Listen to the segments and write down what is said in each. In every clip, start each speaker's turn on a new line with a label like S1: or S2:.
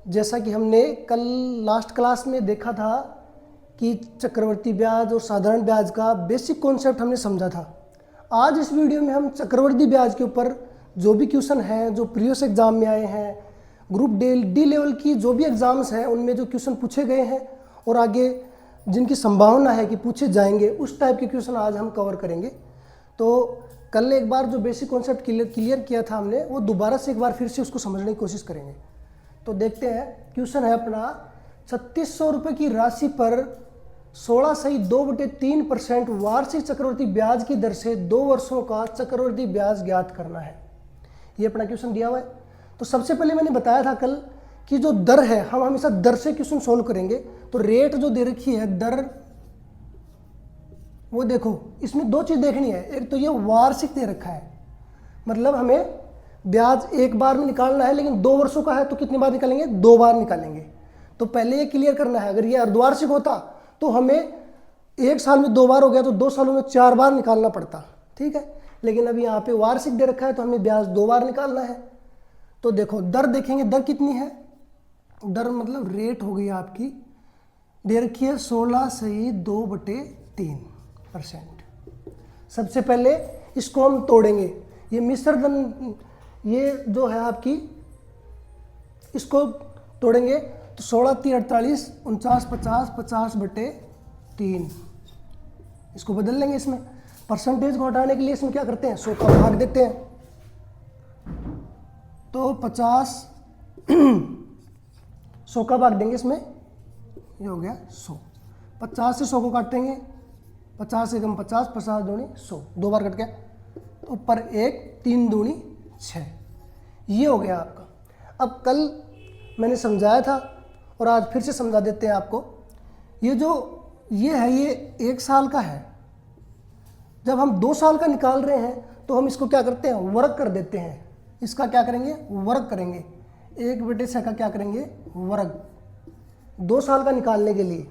S1: जैसा कि हमने कल लास्ट क्लास में देखा था कि चक्रवर्ती ब्याज और साधारण ब्याज का बेसिक कॉन्सेप्ट हमने समझा था। आज इस वीडियो में हम चक्रवर्ती ब्याज के ऊपर जो भी क्वेश्चन हैं, जो प्रीवियस एग्जाम में आए हैं, ग्रुप डी लेवल की जो भी एग्ज़ाम्स हैं उनमें जो क्वेश्चन पूछे गए हैं और आगे जिनकी संभावना है कि पूछे जाएंगे, उस टाइप के क्वेश्चन आज हम कवर करेंगे। तो कल एक बार जो बेसिक कॉन्सेप्ट क्लियर किया था हमने, वो दोबारा से एक बार फिर से उसको समझने की कोशिश करेंगे। तो देखते हैं, क्वेश्चन है अपना 3600 रुपये की राशि पर 16.2/3% वार्षिक चक्रवर्ती ब्याज की दर से 2 वर्षों का चक्रवर्ती ब्याज ज्ञात करना है। ये अपना क्वेश्चन दिया हुआ है। तो सबसे पहले मैंने बताया था कल कि जो दर है, हम हमेशा दर से क्वेश्चन सोल्व करेंगे। तो रेट जो दे रखी है, दर, वो देखो, इसमें दो चीज़ देखनी है। एक तो ये वार्षिक दे रखा है, मतलब हमें ब्याज एक बार में निकालना है, लेकिन 2 वर्षों का है तो कितनी बार निकालेंगे? 2 बार निकालेंगे। तो पहले ये क्लियर करना है। अगर ये अर्धवार्षिक होता तो हमें एक साल में 2 बार हो गया तो 2 सालों में 4 बार निकालना पड़ता, ठीक है। लेकिन अभी यहाँ पे वार्षिक दे रखा है तो हमें ब्याज 2 बार निकालना है। तो देखो दर देखेंगे, दर कितनी है? दर मतलब रेट हो गई आपकी, दे रखी है 16.2/3%। सबसे पहले इसको हम तोड़ेंगे। ये मिश्र धन, ये जो है आपकी, इसको तोड़ेंगे तो 16 3 48 49 50 50/3। इसको बदल लेंगे। इसमें परसेंटेज को हटाने के लिए इसमें क्या करते हैं? 100 का भाग देते हैं। तो 50 100 का भाग देंगे इसमें, ये हो गया 100। 50 से 100 को काटेंगे, 50 से कम 50, 50 दूनी 100, 2 बार कट गया। तो ऊपर 1, 3 दूनी 6, ये हो गया आपका। अब कल मैंने समझाया था और आज फिर से समझा देते हैं आपको। ये जो ये है, ये 1 साल का है। जब हम 2 साल का निकाल रहे हैं तो हम इसको क्या करते हैं? वर्ग कर देते हैं। इसका क्या करेंगे? वर्ग करेंगे। 1/6 का क्या करेंगे? वर्ग। 2 साल का निकालने के लिए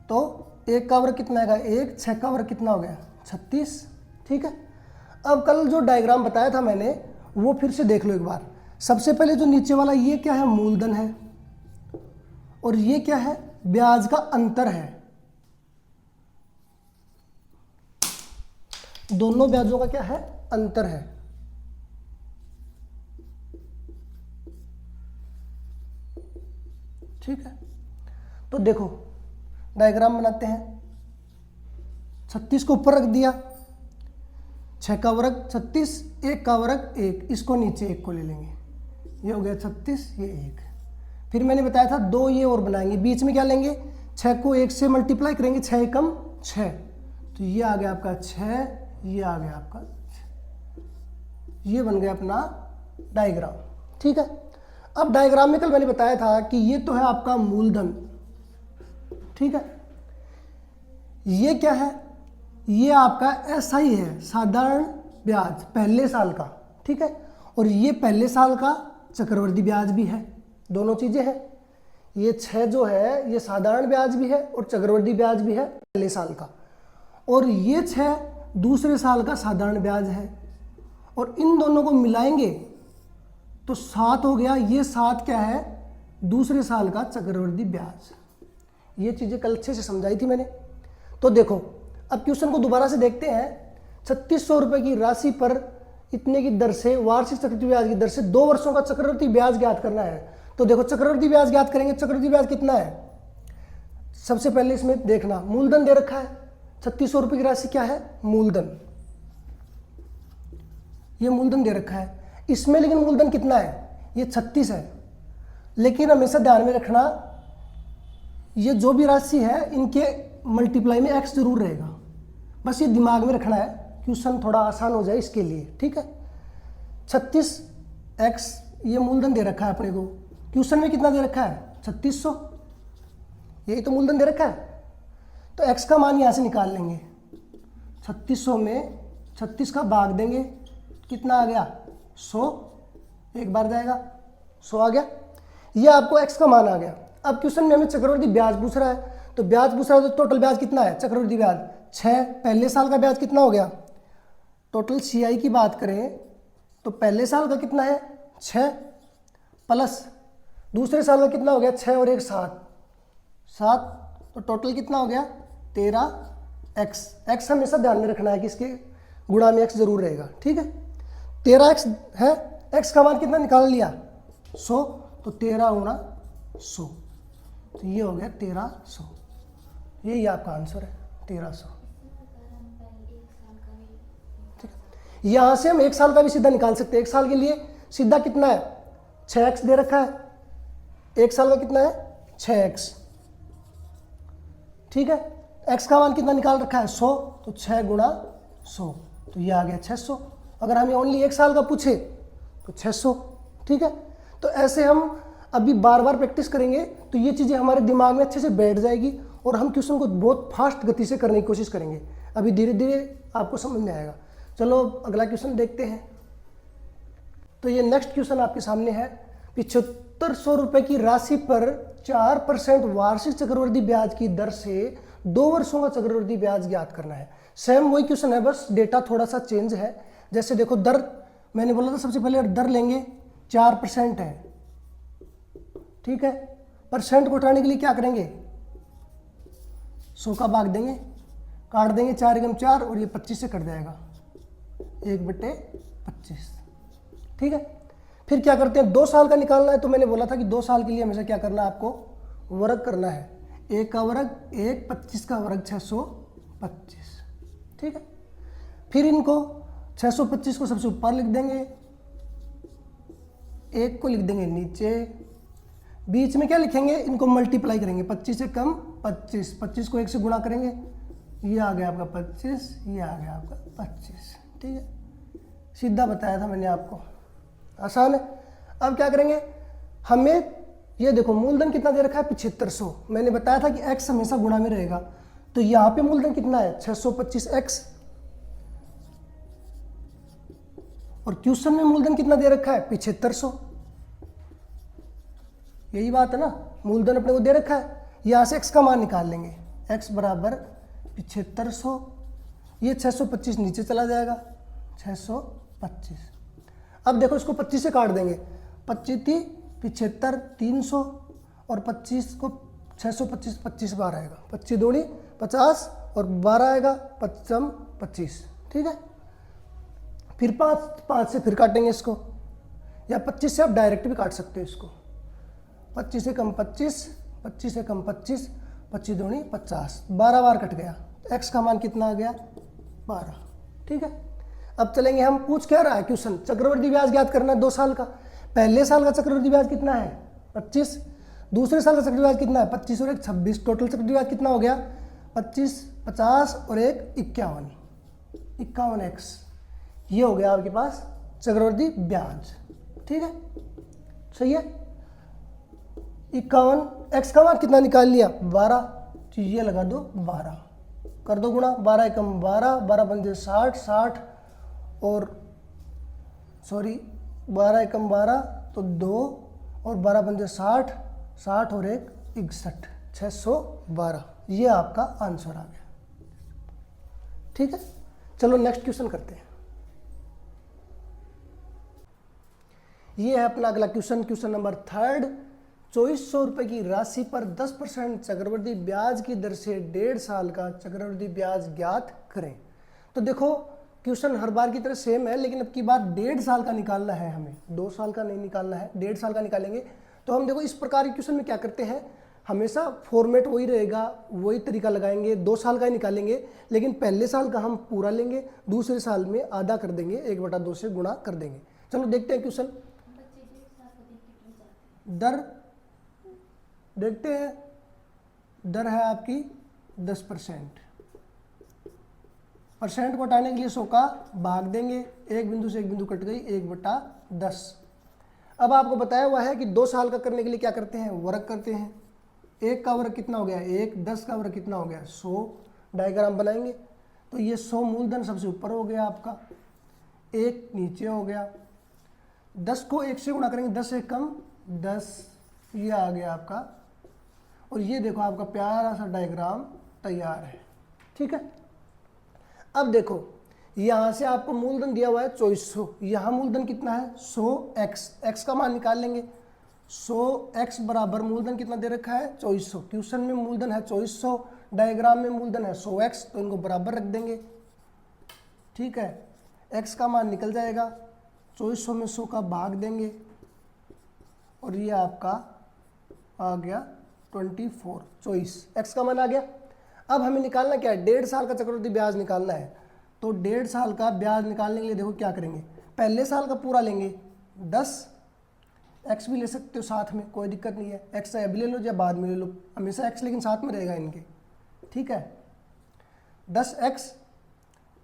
S1: तो 1 का वर्ग कितना आएगा? 1, 6 का वर्ग कितना हो गया? 36, ठीक है। अब कल जो डायग्राम बताया था मैंने, वो फिर से देख लो एक बार। सबसे पहले जो नीचे वाला, ये क्या है? मूलधन है, और ये क्या है? ब्याज का अंतर है। दोनों ब्याजों का क्या है? अंतर है। ठीक है। तो देखो डायग्राम बनाते हैं। 36 को ऊपर रख दिया, 6 का वर्ग 36, 1 का वर्ग 1, इसको नीचे 1 को ले लेंगे, ये हो गया 36, ये 1। फिर मैंने बताया था 2 ये और बनाएंगे, बीच में क्या लेंगे? 6 को 1 से मल्टीप्लाई करेंगे, 6 एकम 6, तो ये आ गया आपका 6, ये आ गया आपका 6। ये बन गया अपना डायग्राम, ठीक है। अब डायग्राम में कल मैंने बताया था कि ये तो है आपका मूलधन, ठीक है। ये क्या है? ये आपका SI है, साधारण ब्याज, पहले साल का, ठीक है। और ये पहले साल का चक्रवर्ती ब्याज भी है, दोनों चीजें हैं। ये 6 जो है, ये साधारण ब्याज भी है और चक्रवर्ती ब्याज भी है पहले साल का। और ये 6 दूसरे साल का साधारण ब्याज है, और इन दोनों को मिलाएंगे तो 7 हो गया। ये 7 क्या है? दूसरे साल का चक्रवर्ती ब्याज। ये चीजें कल अच्छे से समझाई थी मैंने। तो देखो अब क्वेश्चन को दोबारा से देखते हैं। 3600 रुपये की राशि पर इतने की दर से वार्षिक चक्रवर्ती ब्याज की दर से 2 वर्षों का चक्रवर्ती ब्याज ज्ञात करना है। तो देखो चक्रवर्ती ब्याज ज्ञात करेंगे। चक्रवर्ती ब्याज कितना है? सबसे पहले इसमें देखना, मूलधन दे रखा है। 3600 रुपये की राशि क्या है? मूलधन। ये मूलधन दे रखा है इसमें, लेकिन मूलधन कितना है? ये 36 है। लेकिन हमेशा ध्यान में रखना, ये जो भी राशि है इनके मल्टीप्लाई में x जरूर रहेगा। बस ये दिमाग में रखना है, क्वेश्चन थोड़ा आसान हो जाए इसके लिए, ठीक है। 36x ये मूलधन दे रखा है अपने को। क्वेश्चन में कितना दे रखा है? 3600, यही तो मूलधन दे रखा है। तो x का मान यहाँ से निकाल लेंगे। 3600 में 36 का भाग देंगे, कितना आ गया? 100, एक बार जाएगा, 100 आ गया। ये आपको x का मान आ गया। अब क्वेश्चन में हमें चक्रवर्ती ब्याज पूछ रहा है, तो ब्याज पूछ रहा है तो टोटल ब्याज कितना है? चक्रवर्ती ब्याज 6, पहले साल का ब्याज कितना हो गया? टोटल CI की बात करें तो पहले साल का कितना है? 6 प्लस दूसरे साल का कितना हो गया 6 और 1 7, 7, तो टोटल कितना हो गया 13x। x हमेशा ध्यान में रखना है कि इसके गुणा में x जरूर रहेगा, ठीक है। 13x है, x का मान कितना निकाल लिया 100, तो 13 गुणा 100, तो ये हो गया 1300। यही आपका आंसर है 1300। ठीक है, यहां से हम 1 साल का भी सीधा निकाल सकते हैं। 1 साल के लिए सीधा कितना है 6x दे रखा है, 1 साल का कितना है 6x, ठीक है। x का मान कितना निकाल रखा है 100, तो 6 गुणा 100, तो ये आ गया 600। अगर हमें ओनली 1 साल का पूछे तो 600, ठीक है। तो ऐसे हम अभी बार बार प्रैक्टिस करेंगे तो ये चीज़ें हमारे दिमाग में अच्छे से बैठ जाएगी और हम क्वेश्चन को बहुत फास्ट गति से करने की कोशिश करेंगे। अभी धीरे धीरे आपको समझ में आएगा। चलो अगला क्वेश्चन देखते हैं। तो ये नेक्स्ट क्वेश्चन आपके सामने है। 7500 रुपये की राशि पर 4% वार्षिक चक्रवृद्धि ब्याज की दर से 2 वर्षों का चक्रवृद्धि ब्याज ज्ञात करना है। सेम वही क्वेश्चन है, बस डेटा थोड़ा सा चेंज है। जैसे देखो दर, मैंने बोला था सबसे पहले दर लेंगे 4% है, ठीक है। परसेंट को उठाने के लिए क्या करेंगे 100 का भाग देंगे, काट देंगे 4 एकम 4 और ये 25 से कट जाएगा 1/25, ठीक है। फिर क्या करते हैं 2 साल का निकालना है, तो मैंने बोला था कि 2 साल के लिए हमेशा क्या करना है आपको वर्ग करना है। 1 का वर्ग 1, 25 का वर्ग 625, ठीक है। फिर इनको 625 को सबसे ऊपर लिख देंगे, 1 को लिख देंगे नीचे, बीच में क्या लिखेंगे इनको मल्टीप्लाई करेंगे, 25 से कम 25, 25 को 1 से गुणा करेंगे, ये आ गया आपका 25, ये आ गया आपका 25, ठीक है। सीधा बताया था मैंने आपको, आसान है। अब क्या करेंगे, हमें ये देखो मूलधन कितना दे रखा है 7500, मैंने बताया था कि x हमेशा गुणा में रहेगा, तो यहाँ पे मूलधन कितना है 625x, और क्वेश्चन में मूलधन कितना दे रखा है 7500। यही बात है ना, मूलधन अपने को दे रखा है, यहाँ से x का मान निकाल लेंगे, x बराबर 7500, ये 625 नीचे चला जाएगा 625। अब देखो इसको 25 से काट देंगे, 25 थी 75, 300 और 25 को 625, 25 बार आएगा, 25 दूनी 50 और 12 आएगा 55 25, ठीक है। फिर 5 से फिर काटेंगे इसको, या 25 से आप डायरेक्ट भी काट सकते हो इसको, 25 से कम 25, 25 से कम 25, 25 दूनी 50, 12 बार कट गया, x का मान कितना आ गया 12, ठीक है। अब चलेंगे, हम पूछ क्या रहा है क्वेश्चन, चक्रवृद्धि ब्याज ज्ञात करना है 2 साल का। पहले साल का चक्रवृद्धि ब्याज कितना है 25, दूसरे साल का चक्रवृद्धि ब्याज कितना है 25 और 1 26, टोटल चक्रवृद्धि ब्याज कितना हो गया 25, 50 और 1 51, 51x, ये हो गया आपके पास चक्रवृद्धि ब्याज, ठीक है, सही है। 51, x का मान कितना निकाल लिया 12, तो ये लगा दो 12, कर दो गुणा, 12 एकम 12, 12 पंजे 60, 60 और 12 एकम 12 तो 2 और 12 पंजे 60, 60 और 1 61, 612, ये आपका आंसर आ गया, ठीक है। चलो नेक्स्ट क्वेश्चन करते हैं। ये है अपना अगला क्वेश्चन, क्वेश्चन नंबर 3। 2400 रुपये की राशि पर 10% चक्रवृद्धि ब्याज की दर से 1.5 साल का चक्रवृद्धि ब्याज ज्ञात करें। तो देखो क्वेश्चन हर बार की तरह सेम है, लेकिन अब की बार 1.5 साल का निकालना है हमें, 2 साल का नहीं निकालना है, 1.5 साल का निकालेंगे। तो हम देखो इस प्रकार के क्वेश्चन में क्या करते हैं, हमेशा फॉर्मेट वही रहेगा, वही तरीका लगाएंगे, 2 साल का ही निकालेंगे, लेकिन पहले साल का हम पूरा लेंगे, दूसरे साल में आधा कर देंगे, 1/2 से गुणा कर देंगे। चलो देखते हैं क्वेश्चन, दर देखते हैं, दर है आपकी 10%, परसेंट को हटाने के लिए 100 का भाग देंगे, एक बिंदु से एक बिंदु कट गई, 1/10। अब आपको बताया हुआ है कि 2 साल का करने के लिए क्या करते हैं वर्ग करते हैं, 1 का वर्ग कितना हो गया 1, 10 का वर्ग कितना हो गया 100, डायग्राम बनाएंगे तो ये 100 मूलधन सबसे ऊपर हो गया आपका, 1 नीचे हो गया, 10 को 1 से गुणा करेंगे, 10 से कम 10, ये आ गया आपका, और ये देखो आपका प्यारा सा डायग्राम तैयार है, ठीक है। अब देखो यहाँ से आपको मूलधन दिया हुआ है 2400, यहाँ मूलधन कितना है 100x, x का मान निकाल लेंगे, 100x बराबर मूलधन कितना दे रखा है 2400। क्वेश्चन में मूलधन है 2400, डायग्राम में मूलधन है 100x, तो इनको बराबर रख देंगे। ठीक है, x का मान निकल जाएगा, 2400 में 100 का भाग देंगे और ये आपका आ गया 24 x का मान आ गया। अब हमें निकालना क्या है, 1.5 साल का चक्रवृद्धि ब्याज निकालना है। तो 1.5 साल का ब्याज निकालने के लिए देखो क्या करेंगे, पहले साल का पूरा लेंगे 10, x भी ले सकते हो साथ में, कोई दिक्कत नहीं है, x अभी ले लो या बाद में ले लो, हमेशा x लेकिन साथ में रहेगा इनके। ठीक है, 10x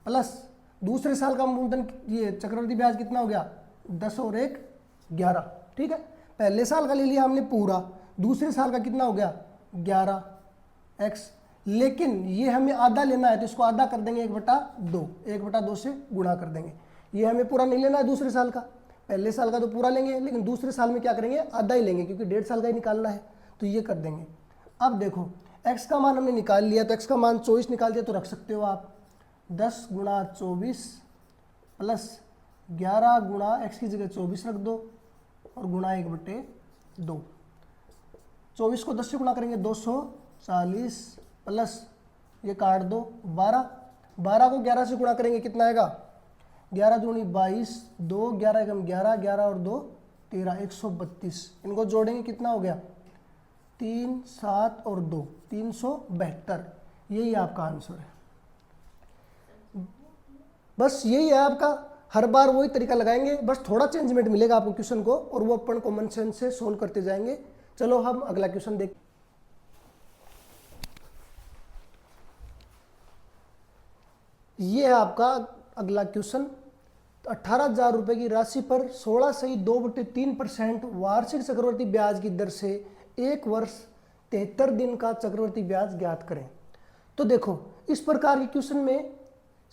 S1: प्लस दूसरे साल का मूलधन, ये चक्रवृद्धि ब्याज कितना हो गया 10 और 1 11। ठीक है, पहले साल का ले लिया हमने पूरा, दूसरे साल का कितना हो गया 11x, लेकिन ये हमें आधा लेना है तो इसको आधा कर देंगे 1/2, 1/2 से गुणा कर देंगे। ये हमें पूरा नहीं लेना है दूसरे साल का, पहले साल का तो पूरा लेंगे, लेकिन दूसरे साल में क्या करेंगे आधा ही लेंगे क्योंकि 1.5 साल का ही निकालना है, तो ये कर देंगे। अब देखो x का मान हमने निकाल लिया, तो x का मान 24 निकाल दिया, तो रख सकते हो आप 10 गुणा 24 प्लस 11 गुणा x की जगह 24 रख दो और गुणा 1/2। 24 को 10 से गुणा करेंगे 240 प्लस ये काट दो 12 को 11 से गुणा करेंगे कितना आएगा 11 दूनी 22, 2 11 एकम 11, 11 और 2 13, 132। इनको जोड़ेंगे कितना हो गया 3 7 और 2 372। यही आपका आंसर है। बस यही है आपका, हर बार वही तरीका लगाएंगे, बस थोड़ा चेंजमेंट मिलेगा आपको क्वेश्चन को और वो अपन कॉमन सेंस से सोल्व करते जाएंगे। चलो हम अगला क्वेश्चन देख, ये है आपका अगला क्वेश्चन। 18,000 रुपए की राशि पर 16.2/3% वार्षिक चक्रवर्ती ब्याज की दर से 1 वर्ष 73 दिन का चक्रवर्ती ब्याज ज्ञात करें। तो देखो इस प्रकार के क्वेश्चन में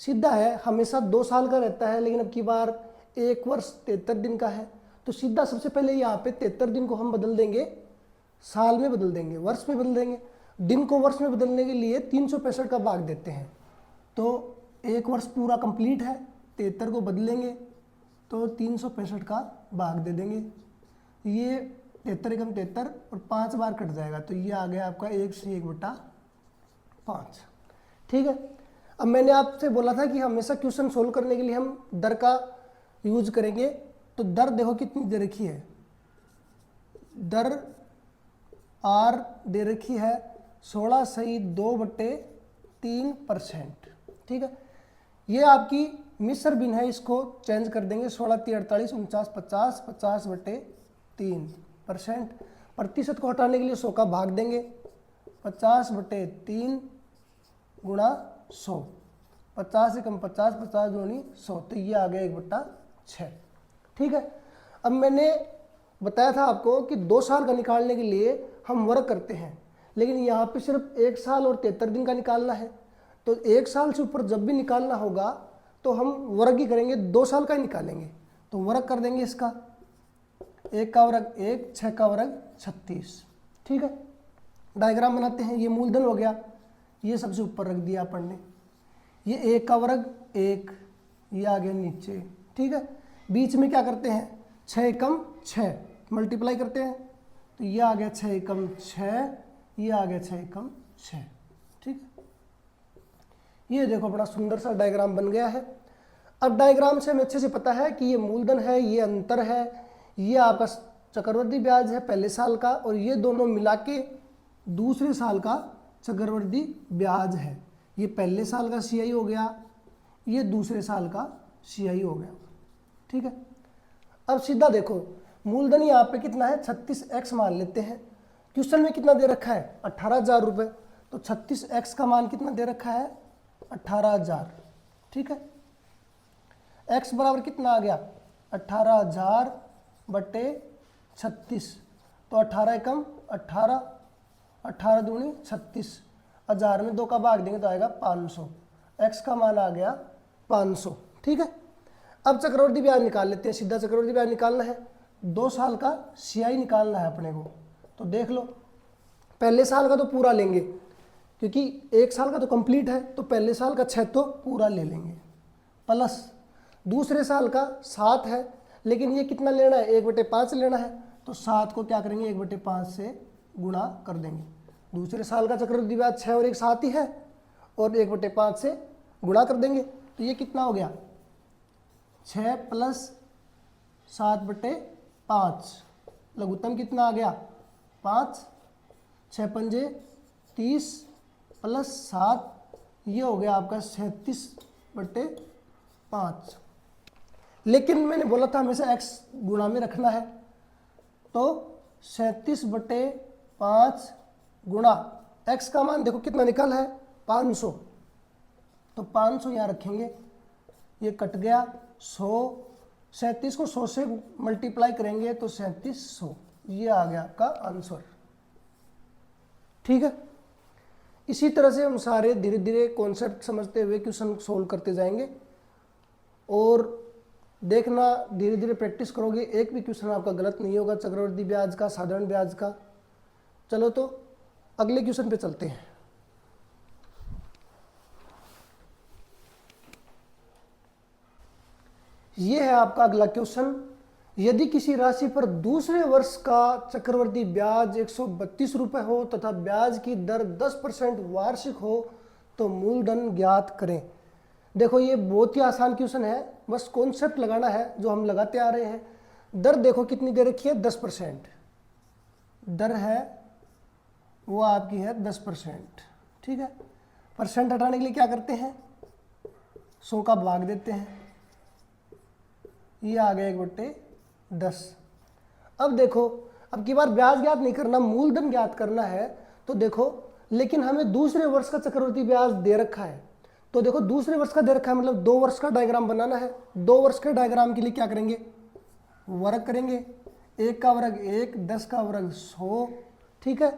S1: सीधा है, हमेशा 2 साल का रहता है, लेकिन अब की बार 1 वर्ष 73 दिन का है, तो सीधा सबसे पहले यहाँ पे 73 दिन को हम बदल देंगे, साल में बदल देंगे, वर्ष में बदल देंगे। दिन को वर्ष में बदलने के लिए 365 का भाग देते हैं, तो 1 वर्ष पूरा कंप्लीट है, 73 को बदलेंगे तो 365 का भाग दे देंगे। ये 73 एकम 73 और 5 बार कट जाएगा, तो ये आ गया आपका 1 से 1/5। ठीक है, अब मैंने आपसे बोला था कि हमेशा क्वेश्चन सोल्व करने के लिए हम दर का यूज करेंगे, तो दर देखो कितनी दे रखी है, दर R दे रखी है 16.2/3%। ठीक है, ये आपकी मिस्र बिन है, इसको चेंज कर देंगे 16 3 48 49 50 50/3%। प्रतिशत को हटाने के लिए 100 का भाग देंगे, 50/3 गुणा 100, 50 एकम 50, 50 दूनी 100, तो ये आ गया 1/6। ठीक है, अब मैंने बताया था आपको कि 2 साल का निकालने के लिए हम वर्ग करते हैं, लेकिन यहाँ पे सिर्फ 1 साल और 73 दिन का निकालना है, तो 1 साल से ऊपर जब भी निकालना होगा तो हम वर्ग ही करेंगे, 2 साल का ही निकालेंगे, तो वर्ग कर देंगे इसका, 1 का वर्ग 1, 6 का वर्ग 36। ठीक है, डायग्राम बनाते हैं, ये मूलधन हो गया, ये सबसे ऊपर रख दिया अपन ने, ये 1 का वर्ग 1, ये आ गया नीचे। ठीक है, बीच में क्या करते हैं 6 एकम 6 मल्टीप्लाई करते हैं, तो ये आ गया 6 एकम 6, ये आ गया 6 एकम 6। ठीक है, ये देखो बड़ा सुंदर सा डायग्राम बन गया है। अब डायग्राम से हमें अच्छे से पता है कि ये मूलधन है, ये अंतर है, ये आपका चक्रवृद्धि ब्याज है पहले साल का, और ये दोनों मिला के दूसरे साल का चक्रवृद्धि ब्याज है। ये पहले साल का CI हो गया, ये दूसरे साल का CI हो गया। ठीक है, अब सीधा देखो मूलधन यहाँ पे कितना है 36x मान लेते हैं, क्वेश्चन में कितना दे रखा है 18,000 रुपये, तो 36x का मान कितना दे रखा है 18,000। ठीक है, x बराबर कितना आ गया 18,000/36, तो 18 एकम 18, 18 दूनी 36, 1000 में 2 का भाग देंगे तो आएगा 500, x का मान आ गया 500। ठीक है, अब चक्रवृद्धि ब्याज निकाल लेते हैं, सीधा चक्रवृद्धि ब्याज निकालना है, 2 साल का CI निकालना है अपने को, तो देख लो पहले साल का तो पूरा लेंगे क्योंकि 1 साल का तो कंप्लीट है, तो पहले साल का 6 तो पूरा ले लेंगे, प्लस दूसरे साल का 7 है, लेकिन ये कितना लेना है 1/5 लेना है, तो 7 को क्या करेंगे 1/5 से गुणा कर देंगे। दूसरे साल का चक्रवृद्धि ब्याज 6 और 1 7 ही है, और 1/5 से गुणा कर देंगे। तो ये कितना हो गया 6 + 7/5, लघुत्तम कितना आ गया 5, 6 पंजे 30 + 7, ये हो गया आपका 37/5। लेकिन मैंने बोला था हमेशा x गुणा में रखना है, तो 37/5 गुणा x का मान देखो कितना निकल है 500, तो 500 यहाँ रखेंगे, ये कट गया 100, 37 को 100 से मल्टीप्लाई करेंगे तो 3700, ये आ गया आपका आंसर। ठीक है, इसी तरह से हम सारे धीरे धीरे कॉन्सेप्ट समझते हुए क्वेश्चन सोल्व करते जाएंगे, और देखना धीरे धीरे प्रैक्टिस करोगे, एक भी क्वेश्चन आपका गलत नहीं होगा चक्रवृद्धि ब्याज का, साधारण ब्याज का। चलो तो अगले क्वेश्चन पे चलते हैं। ये है आपका अगला क्वेश्चन। यदि किसी राशि पर दूसरे वर्ष का चक्रवृद्धि ब्याज 132 रुपये हो तथा ब्याज की दर 10% वार्षिक हो तो मूलधन ज्ञात करें। देखो ये बहुत ही आसान क्वेश्चन है, बस कॉन्सेप्ट लगाना है जो हम लगाते आ रहे हैं। दर देखो कितनी दे रखी है 10%, दर है वो आपकी है 10%। ठीक है, परसेंट हटाने के लिए क्या करते हैं 100 का भाग देते हैं, ये आ गया 1/10। अब देखो अब की बार ब्याज ज्ञात नहीं करना, मूलधन ज्ञात करना है। तो देखो लेकिन हमें दूसरे वर्ष का चक्रवृद्धि ब्याज दे रखा है, तो देखो दूसरे वर्ष का दे रखा है मतलब 2 वर्ष का डायग्राम बनाना है। 2 वर्ष के डायग्राम के लिए क्या करेंगे वर्ग करेंगे, 1 का वर्ग 1, 10 का वर्ग 100। ठीक है,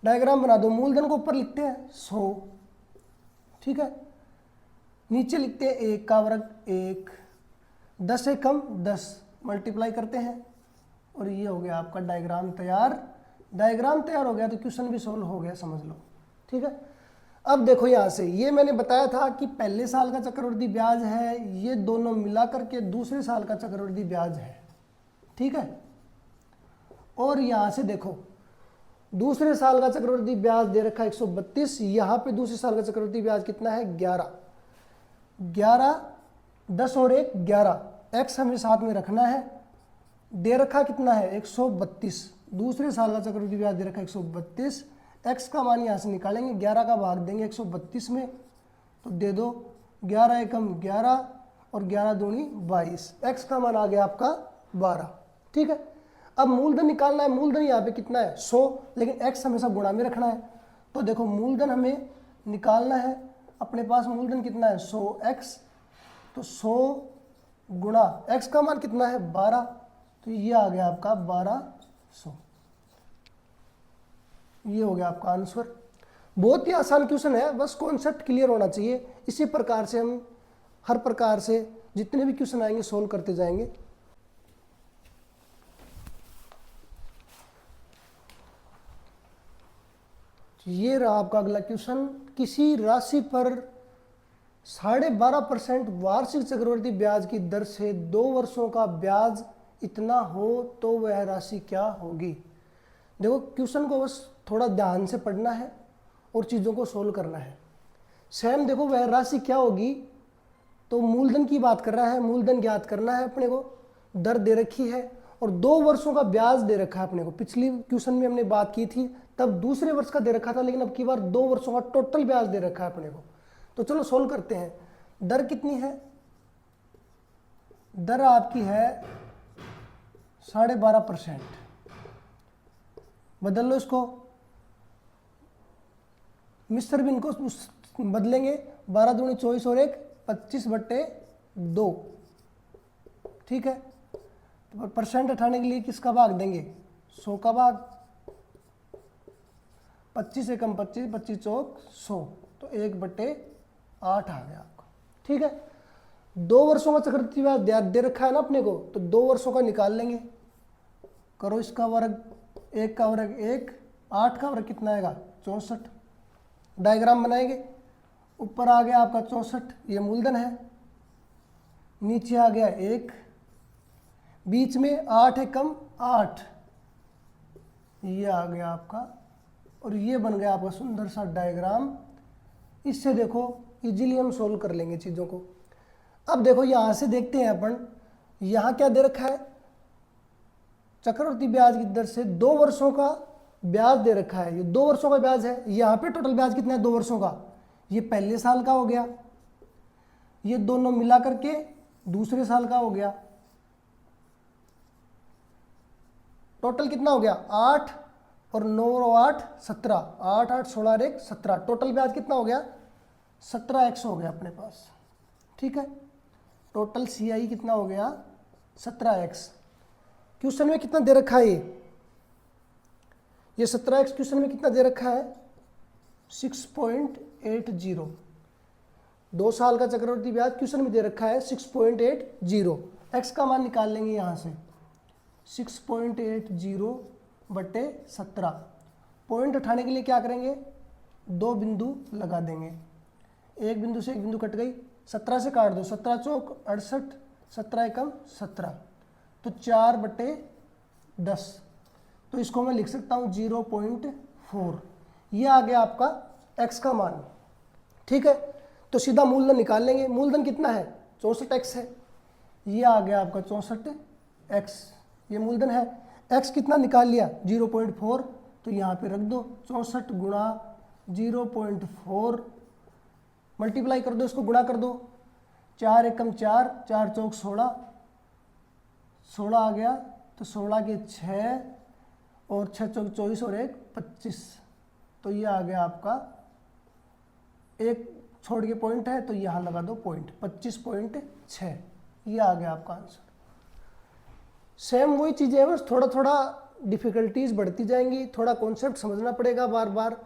S1: डायग्राम बना दो, मूलधन को ऊपर लिखते हैं 100, ठीक है, नीचे लिखते हैं 1 का वर्ग 1, 10 से कम 10, मल्टीप्लाई करते हैं, और ये हो गया आपका डायग्राम तैयार। डायग्राम तैयार हो गया तो क्वेश्चन भी सोल्व हो गया, समझ लो। ठीक है, अब देखो यहाँ से ये मैंने बताया था कि पहले साल का चक्रवृद्धि ब्याज है, ये दोनों मिला करके दूसरे साल का चक्रवृद्धि ब्याज है। ठीक है, और यहाँ से देखो दूसरे साल का चक्रवृद्धि ब्याज दे रखा है 132, यहाँ पे दूसरे साल का चक्रवृद्धि ब्याज कितना है 11, 10 और 1 11, x हमें साथ में रखना है। दे रखा कितना है 132, दूसरे साल का चक्रवृद्धि ब्याज दे रखा है 132, x का मान यहाँ से निकालेंगे, 11 का भाग देंगे 132 में, तो दे दो 11 एकम 11 और 11 दूनी 22, x का मान आ गया आपका 12। ठीक है, अब मूलधन निकालना है, मूलधन यहाँ पे कितना है 100, लेकिन x हमेशा गुणा में रखना है। तो देखो मूलधन हमें निकालना है, अपने पास मूलधन कितना है 100x, तो 100 गुणा x का मान कितना है 12, तो ये आ गया आपका 1200, ये हो गया आपका आंसर। बहुत ही आसान क्वेश्चन है, बस कॉन्सेप्ट क्लियर होना चाहिए। इसी प्रकार से हम हर प्रकार से जितने भी क्वेश्चन आएंगे सोल्व करते जाएंगे। ये रहा आपका अगला क्वेश्चन। किसी राशि पर 12.5% वार्षिक चक्रवृद्धि ब्याज की दर से 2 वर्षों का ब्याज इतना हो तो वह राशि क्या होगी। देखो क्वेश्चन को बस थोड़ा ध्यान से पढ़ना है और चीज़ों को सोल्व करना है। सेम देखो वह राशि क्या होगी, तो मूलधन की बात कर रहा है, मूलधन ज्ञात करना है अपने को, दर दे रखी है और 2 वर्षों का ब्याज दे रखा है अपने को। पिछली क्वेश्चन में हमने बात की थी तब दूसरे वर्ष का दे रखा था, लेकिन अब की बार 2 वर्षों का टोटल ब्याज दे रखा है अपने को। तो चलो सोल्व करते हैं। दर कितनी है, दर आपकी है 12.5%, बदल लो इसको, मिस्टर बिन को बदलेंगे, 12 दूनी 24 और 1 25/2। ठीक है, तो परसेंट हटाने के लिए किसका भाग देंगे 100 का भाग, 25 एकम 25, 25 चौक 100, तो 1/8 आ गया आपका। ठीक है, 2 वर्षों का चक्रवृद्धि ब्याज दे रखा है ना अपने को, तो 2 वर्षों का निकाल लेंगे, करो इसका वर्ग, 1 का वर्ग 1, 8 का वर्ग कितना आएगा 64। डायग्राम बनाएंगे, ऊपर आ गया आपका 64, ये मूलधन है, नीचे आ गया 1, बीच में 8 एकम 8, ये आ गया आपका, और ये बन गया आपका सुंदर सा डायग्राम। इससे देखो इजीली हम सोल्व कर लेंगे चीज़ों को। अब देखो यहाँ से देखते हैं अपन, यहाँ क्या दे रखा है, चक्रवृद्धि ब्याज की दर से 2 वर्षों का ब्याज दे रखा है। ये 2 वर्षों का ब्याज है। यहाँ पे टोटल ब्याज कितना है 2 वर्षों का, ये पहले साल का हो गया, ये दोनों मिला करके दूसरे साल का हो गया। टोटल कितना हो गया 8 और 9 और 8 17, 8 8 16 और 1 17, टोटल ब्याज कितना हो गया 17x हो गया अपने पास। ठीक है, टोटल CI कितना हो गया 17x। क्वेश्चन में कितना दे रखा है ये 17x क्वेश्चन में कितना दे रखा है 6.80। 2 साल का चक्रवृद्धि ब्याज क्वेश्चन में दे रखा है 6.80। x का मान निकाल लेंगे यहाँ से 6.80 बटे 17। पॉइंट उठाने के लिए क्या करेंगे, 2 बिंदु लगा देंगे, एक बिंदु से एक बिंदु कट गई, 17 से काट दो, 17 चौक 68, 17 एकम 17, तो 4 बटे 10, तो इसको मैं लिख सकता हूँ 0.4। ये आ गया आपका x का मान। ठीक है, तो सीधा मूलधन निकाल लेंगे। मूलधन कितना है 64x है, ये आ गया आपका 64x, ये मूलधन है। x कितना निकाल लिया 0.4, तो यहाँ पे रख दो 64 गुणा 0.4, मल्टीप्लाई कर दो, इसको गुणा कर दो, 4 एकम 4, 4 चौक 16, 16 आ गया, तो 16 के 6 और 6 चौक 24 और 1 25, तो ये आ गया आपका, एक छोड़ के पॉइंट है तो यहाँ लगा दो पॉइंट, 25.6, ये आ गया आपका आंसर। सेम वही चीज़ें हैं, बस थोड़ा थोड़ा डिफ़िकल्टीज बढ़ती जाएंगी, थोड़ा कॉन्सेप्ट समझना पड़ेगा बार बार।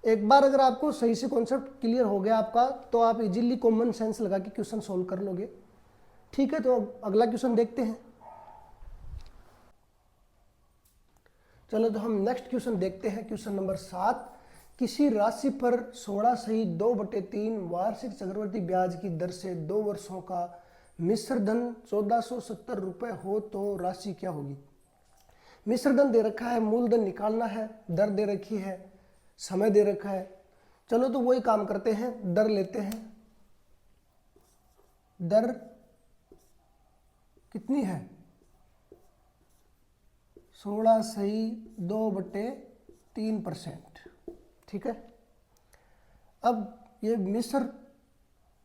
S1: एक बार अगर आपको सही से कॉन्सेप्ट क्लियर हो गया आपका, तो आप इजीली कॉमन सेंस लगा के क्वेश्चन सोल्व कर लोगे। ठीक है, तो अगला क्वेश्चन देखते हैं। चलो तो हम नेक्स्ट क्वेश्चन देखते हैं, क्वेश्चन नंबर 7। किसी राशि पर 16 सही 2/3 वार्षिक चक्रवृद्धि ब्याज की दर से 2 वर्षों का मिश्र धन 1470 रुपये हो तो राशि क्या होगी। मिश्र धन दे रखा है, मूलधन निकालना है, दर दे रखी है, समय दे रखा है। चलो तो वही काम करते हैं, दर लेते हैं। दर कितनी है 16 सही 2/3%। ठीक है, अब ये मिश्र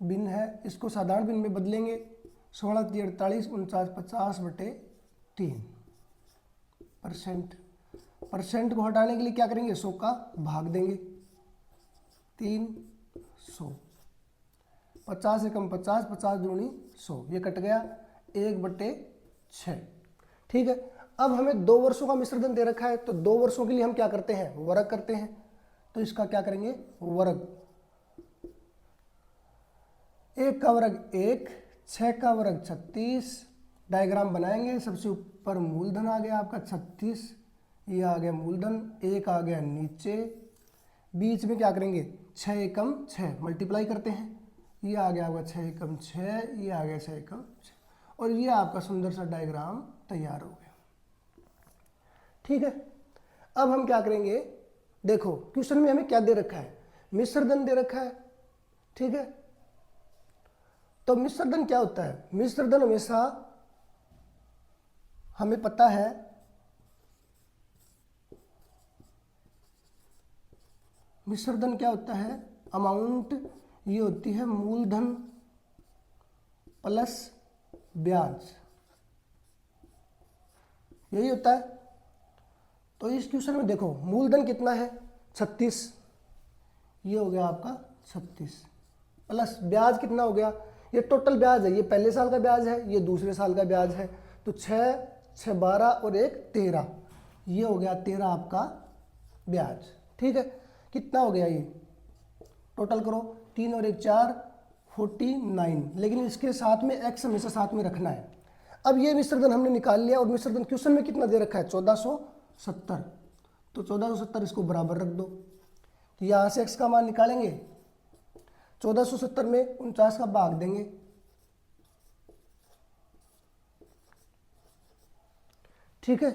S1: भिन्न है, इसको साधारण भिन्न में बदलेंगे, 16 × 48 49 50/3%। परसेंट को हटाने के लिए क्या करेंगे 100 का भाग देंगे, 300, 50 एकम 50, 50 दूनी 100, ये कट गया 1/6। ठीक है, अब हमें 2 वर्षों का मिश्रधन दे रखा है, तो 2 वर्षों के लिए हम क्या करते हैं वर्ग करते हैं, तो इसका क्या करेंगे वर्ग, 1 का वर्ग 1, 6 का वर्ग 36। डायग्राम बनाएंगे, सबसे ऊपर मूलधन आ गया आपका 36, ये आ गया मूलधन, 1 आ गया नीचे, बीच में क्या करेंगे 6 एकम 6, मल्टीप्लाई करते हैं, ये आ गया आपका 6 एकम 6, ये आ गया 6 एकम 6, और ये आपका सुंदर सा डायग्राम तैयार हो गया। ठीक है, अब हम क्या करेंगे, देखो क्वेश्चन में हमें क्या दे रखा है मिश्रधन दे रखा है। ठीक है, तो मिश्रधन क्या होता है, मिश्रधन हमेशा हमें पता है मिश्रधन क्या होता है, अमाउंट ये होती है मूलधन प्लस ब्याज, यही होता है। तो इस क्वेश्चन में देखो मूलधन कितना है 36, ये हो गया आपका 36, प्लस ब्याज कितना हो गया, ये टोटल ब्याज है, ये पहले साल का ब्याज है, ये दूसरे साल का ब्याज है, तो 6 6 12 और 1 13, ये हो गया 13 आपका ब्याज। ठीक है, कितना हो गया ये टोटल करो, 3 और 1 4, 49, लेकिन इसके साथ में x हमेशा साथ में रखना है। अब ये मिश्रधन हमने निकाल लिया, और मिश्रधन क्वेश्चन में कितना दे रखा है 1470, तो 1470 इसको बराबर रख दो, तो यहाँ से x का मान निकालेंगे, 1470 में 49 का भाग देंगे, ठीक है।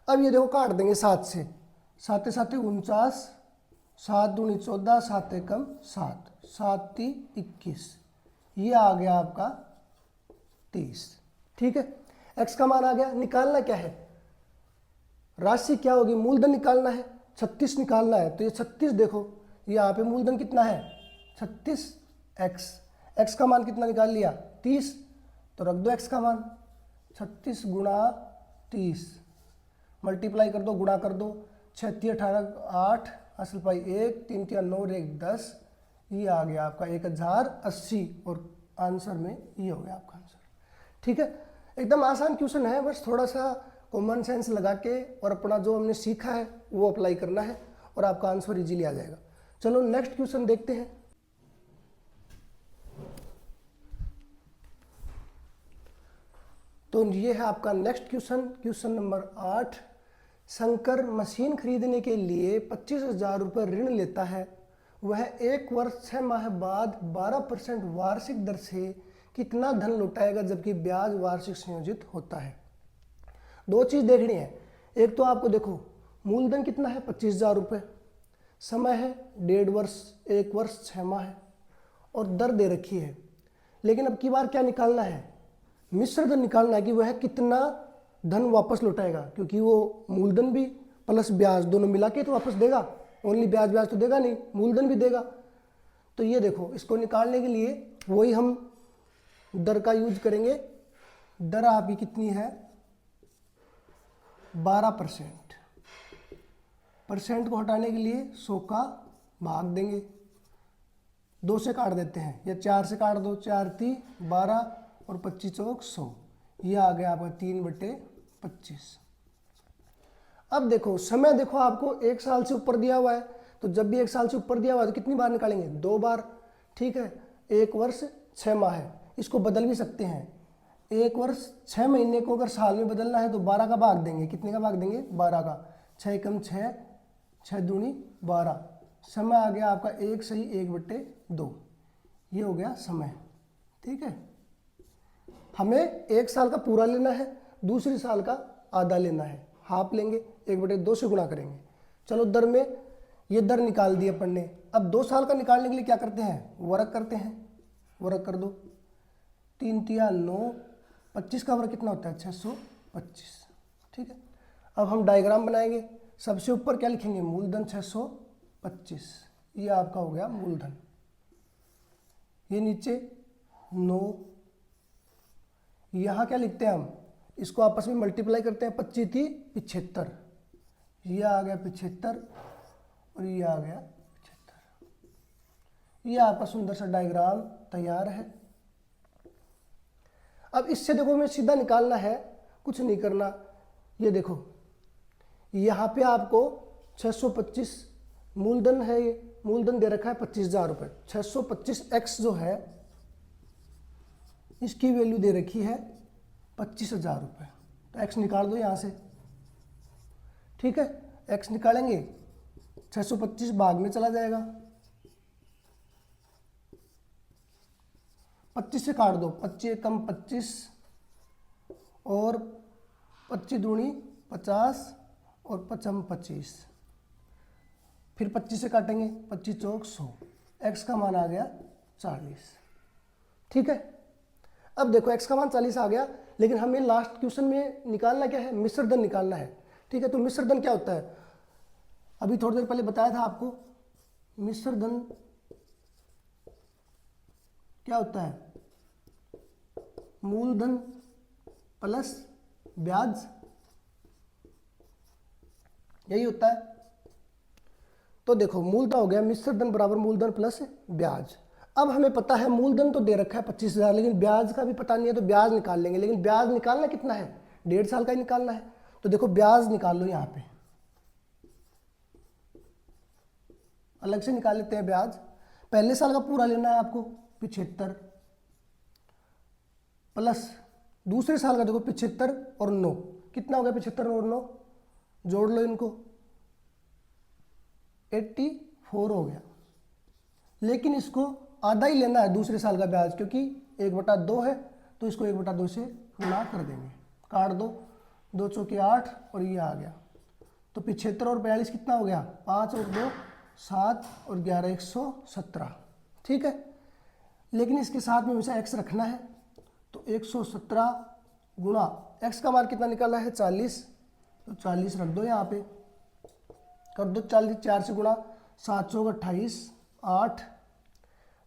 S1: अब ये देखो काट देंगे 7 से, 7 7 49, 7 दूनी 14, 7 एकम 7, 7 ती 21, ये आ गया आपका 30। ठीक है, x का मान आ गया। निकालना क्या है, राशि क्या होगी, मूलधन निकालना है, 36 निकालना है। तो ये 36 देखो यहाँ पे मूलधन कितना है 36, x का मान कितना निकाल लिया 30, तो रख दो x का मान 36 गुणा 30, मल्टीप्लाई कर दो, गुणा कर दो, 6 × 18 8, असल पाई 1, 3 × 9 1 10, ये आ गया आपका 1080 और आंसर में ये हो गया आपका आंसर। ठीक है, एकदम आसान क्वेश्चन है, बस थोड़ा सा कॉमन सेंस लगा के और अपना जो हमने सीखा है वो अप्लाई करना है और आपका आंसर इजीली आ जाएगा। चलो नेक्स्ट क्वेश्चन देखते हैं। तो ये है आपका next question, question number 8। Shankar machine खरीदने के लिए 25,000 रुपये ऋण लेता है। वह 1 वर्ष 6 माह बाद 12% वार्षिक दर से कितना धन लौटाएगा जबकि ब्याज वार्षिक संयोजित होता है। दो चीज़ देखनी है, एक तो आपको देखो मूलधन कितना है 25,000 रुपये, समय है 1.5 वर्ष, 1 वर्ष 6 माह है और दर दे रखी है। लेकिन अब की बार क्या निकालना है, मिश्र धन निकालना है कि वह कितना धन वापस लौटाएगा, क्योंकि वो मूलधन भी प्लस ब्याज दोनों मिला के तो वापस देगा, ओनली ब्याज तो देगा नहीं, मूलधन भी देगा। तो ये देखो इसको निकालने के लिए वही हम दर का यूज करेंगे। दर आपकी कितनी है 12%, परसेंट को हटाने के लिए 100 का भाग देंगे, 2 से काट देते हैं या 4 से काट दो, 4 × 12 और 25 चौक 100, ये आ गया आपका 3/25। अब देखो समय देखो आपको 1 साल से ऊपर दिया हुआ है, तो जब भी 1 साल से ऊपर दिया हुआ है तो कितनी बार निकालेंगे 2 बार। ठीक है, 1 वर्ष 6 माह है, इसको बदल भी सकते हैं, 1 वर्ष 6 महीने को अगर साल में बदलना है तो 12 का भाग देंगे, कितने का भाग देंगे 12 का, 6 × 6, 6 दूनी 12, समय आ गया आपका 1 सही 1/2, ये हो गया समय। ठीक है, हमें 1 साल का पूरा लेना है, दूसरी साल का आधा लेना है, हाफ लेंगे, 1/2 से गुणा करेंगे। चलो दर में ये दर निकाल दी अपन ने। अब 2 साल का निकालने के लिए क्या करते हैं, वर्ग करते हैं, वर्ग कर दो, 3 × 9, 25 का वर्ग कितना होता है 625। ठीक है, अब हम डायग्राम बनाएंगे, सबसे ऊपर क्या लिखेंगे मूलधन 625, ये आपका हो गया मूलधन, ये नीचे 9, यहाँ क्या लिखते हैं हम, इसको आपस में मल्टीप्लाई करते हैं, 25 × 75, ये आ गया 75 और ये आ गया 75। ये आपका सुंदर सा डायग्राम तैयार है। अब इससे देखो हमें सीधा निकालना है, कुछ नहीं करना, ये देखो यहाँ पे आपको 625 मूलधन है, ये मूलधन दे रखा है 25,000 रुपये, 625x जो है इसकी वैल्यू दे रखी है 25,000 रुपये, तो x निकाल दो यहाँ से। ठीक है, x निकालेंगे 625 भाग में चला जाएगा, 25 से काट दो, 25 कम 25 और 25 दूनी 50 और 55 25, फिर 25 से काटेंगे, 25 चौक 100, x का मान आ गया 40। ठीक है, अब देखो x का मान 40 आ गया, लेकिन हमें लास्ट क्वेश्चन में निकालना क्या है, मिश्र धन निकालना है। ठीक है, तो मिश्र धन क्या होता है, अभी थोड़ी देर पहले बताया था आपको, मिश्र धन क्या होता है, मूलधन प्लस ब्याज, यही होता है। तो देखो मूलधन हो गया, मिश्र धन बराबर मूलधन प्लस ब्याज। अब हमें पता है मूलधन तो दे रखा है 25,000, लेकिन ब्याज का भी पता नहीं है, तो ब्याज निकाल लेंगे, लेकिन ब्याज निकालना कितना है 1.5 साल का ही निकालना है। तो देखो ब्याज निकाल लो, यहाँ पे अलग से निकाल लेते हैं ब्याज। पहले साल का पूरा लेना है आपको 75 प्लस दूसरे साल का देखो 75 और 9, कितना हो गया 75 और 9, जोड़ लो इनको, 84 हो गया। लेकिन इसको आधा ही लेना है दूसरे साल का ब्याज, क्योंकि 1/2 है, तो इसको 1/2 से गुणा कर देंगे, काट दो, 2 चौके 8 और ये आ गया। तो 75 और 42 कितना हो गया, 5 और 2 7 और 11 117। ठीक है, लेकिन इसके साथ में हमेशा x रखना है। तो 117 गुणा x का मान कितना निकाला है 40, तो 40 रख दो यहाँ पे, कर दो 40 4 से गुणा, 7 चौक 28 8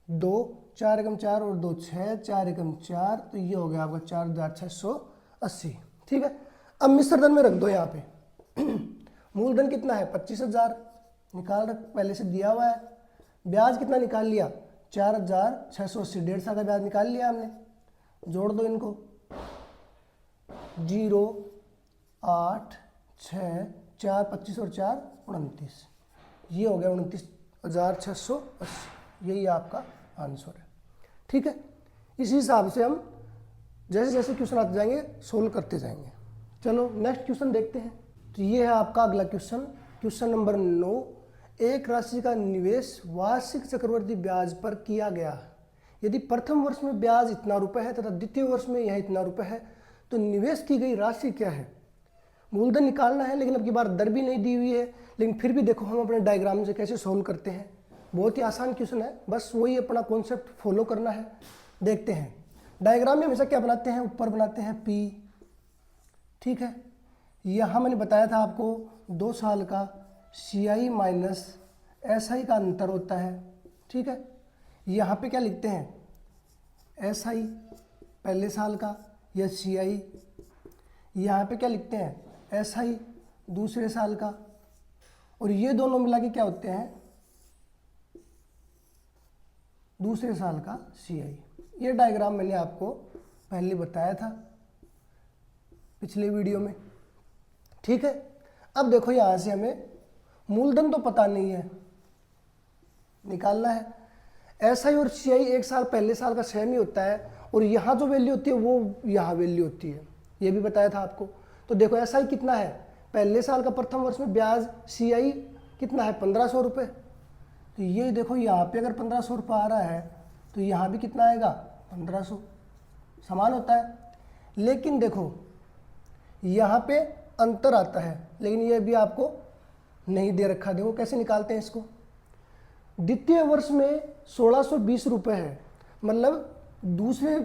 S1: 2 4 एकम 4 और 2 6 4 एकम 4, तो ये हो गया आपका 4680। ठीक है, अब मिश्र धन में रख दो यहाँ पे मूलधन कितना है 25,000 निकाल रख, पहले से दिया हुआ है। ब्याज कितना निकाल लिया 4,680, 1.5 साल का ब्याज निकाल लिया हमने। जोड़ दो इनको, 0 8 6 4 25 और 4 29, ये हो गया 29,680। यही आपका आंसर है। ठीक है, इसी हिसाब से हम जैसे जैसे क्वेश्चन आते जाएंगे सोल्व करते जाएंगे। चलो नेक्स्ट क्वेश्चन देखते हैं। तो ये है आपका अगला क्वेश्चन, क्वेश्चन नंबर 9। एक राशि का निवेश वार्षिक चक्रवृद्धि ब्याज पर किया गया है। यदि प्रथम वर्ष में ब्याज इतना रुपए है तथा द्वितीय वर्ष में यह इतना रुपए है, तो निवेश की गई राशि क्या है। मूलधन निकालना है, लेकिन अब की बार दर भी नहीं दी हुई है, लेकिन फिर भी देखो हम अपने डायग्राम से कैसे सोल्व करते हैं। बहुत ही आसान क्वेश्चन है, बस वही अपना कॉन्सेप्ट फॉलो करना है। देखते हैं डायग्राम में हमेशा क्या बनाते हैं, ऊपर बनाते हैं P। ठीक है, यहाँ मैंने बताया था आपको 2 साल का CI माइनस SI का अंतर होता है। ठीक है, यहाँ पे क्या लिखते हैं SI पहले साल का या CI, यहाँ पे क्या लिखते हैं SI दूसरे साल का, और ये दोनों मिला के क्या होते हैं दूसरे साल का CI। ये डायग्राम मैंने आपको पहले बताया था पिछले वीडियो में। ठीक है, अब देखो यहाँ से हमें मूलधन तो पता नहीं है, निकालना है। SI और CI 1 साल पहले साल का सेम ही होता है, और यहाँ जो वैल्यू होती है वो यहाँ वैल्यू होती है, ये भी बताया था आपको। तो देखो SI कितना है पहले साल का प्रथम वर्ष में ब्याज, CI कितना है 1500 रुपये। तो ये देखो यहाँ पे अगर 1500 रुपये आ रहा है तो यहाँ भी कितना आएगा 1500, समान होता है। लेकिन देखो यहाँ पे अंतर आता है, लेकिन ये भी आपको नहीं दे रखा। देखो कैसे निकालते हैं इसको। द्वितीय वर्ष में 1620 रुपये है, मतलब दूसरे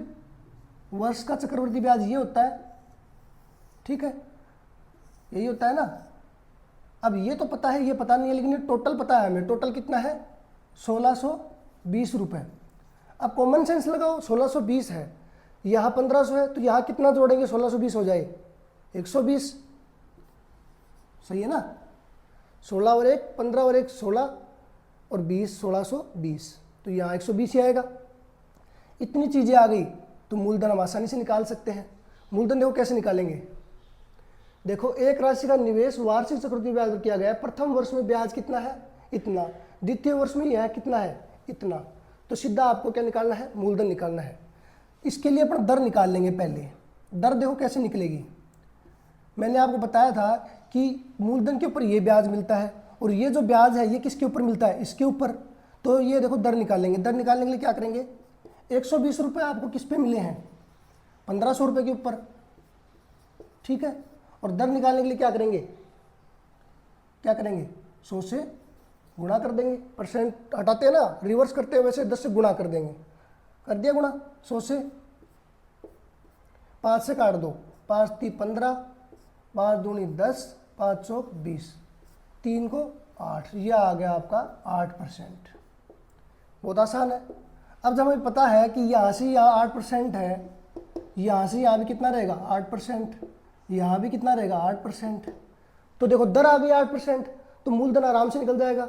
S1: वर्ष का चक्रवृद्धि ब्याज ये होता है। ठीक है, यही होता है ना। अब ये तो पता है, ये पता नहीं है, लेकिन ये टोटल पता है हमें। टोटल कितना है 1620 रुपये। अब कॉमन सेंस लगाओ, 1620 है, यहाँ 1500 है, तो यहाँ कितना जोड़ेंगे 1620 हो जाए 120। सही है ना, 16 और 1 15 और 1 16 और 20 1620, तो यहाँ 120 ही आएगा। इतनी चीज़ें आ गई तो मूलधन हम आसानी से निकाल सकते हैं। मूलधन देखो कैसे निकालेंगे। देखो एक राशि का निवेश वार्षिक चक्रवृद्धि ब्याज पर किया गया है। प्रथम वर्ष में ब्याज कितना है इतना, द्वितीय वर्ष में यह कितना है इतना, तो सीधा आपको क्या निकालना है मूलधन निकालना है। इसके लिए अपन दर निकाल लेंगे पहले। दर देखो कैसे निकलेगी। मैंने आपको बताया था कि मूलधन के ऊपर ये ब्याज मिलता है, और ये जो ब्याज है ये किसके ऊपर मिलता है इसके ऊपर। तो ये देखो दर निकालेंगे। दर निकालने के लिए क्या करेंगे, 120 रुपये आपको किस पे मिले हैं 1500 रुपये के ऊपर। ठीक है, और दर निकालने के लिए क्या करेंगे 100 से गुणा कर देंगे। परसेंट हटाते हैं ना, रिवर्स करते हैं वैसे 10 से गुणा कर देंगे। कर दिया गुणा 100 से, 5 से काट दो, 5 3 15, 5 दूनी 10, 5 चौक 20, 3 को 8, यह आ गया आपका 8%। बहुत आसान है। अब जब हमें पता है कि यहाँ से यहाँ 8% है, यहाँ से यहाँ भी कितना रहेगा 8%, यहाँ भी कितना रहेगा 8%, तो देखो दर आ गई 8%, तो मूलधन आराम से निकल जाएगा।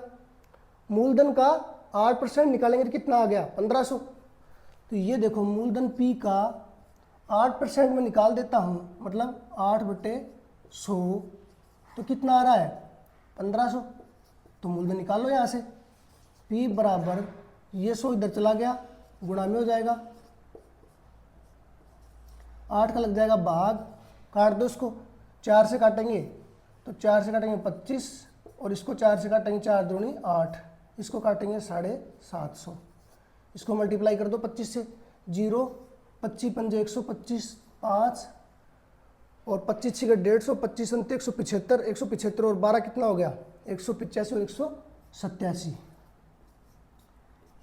S1: मूलधन का 8% निकालेंगे तो कितना आ गया 1500। तो ये देखो मूलधन P का 8% में निकाल देता हूँ, मतलब 8/100, तो कितना आ रहा है 1500। तो मूलधन निकाल लो यहाँ से। P बराबर ये 100 इधर चला गया, गुणा में हो जाएगा, 8 का लग जाएगा भाग, काट दो इसको, 4 से काटेंगे तो 4 से काटेंगे 25, और इसको 4 से काटेंगे 4 दूनी 8, इसको काटेंगे 750। इसको मल्टीप्लाई कर दो 25 से, 0 25 पंजे 125, 5 और 25 छिके 150, 25 अंत 175, 175 और 12 कितना हो गया 185 और 187,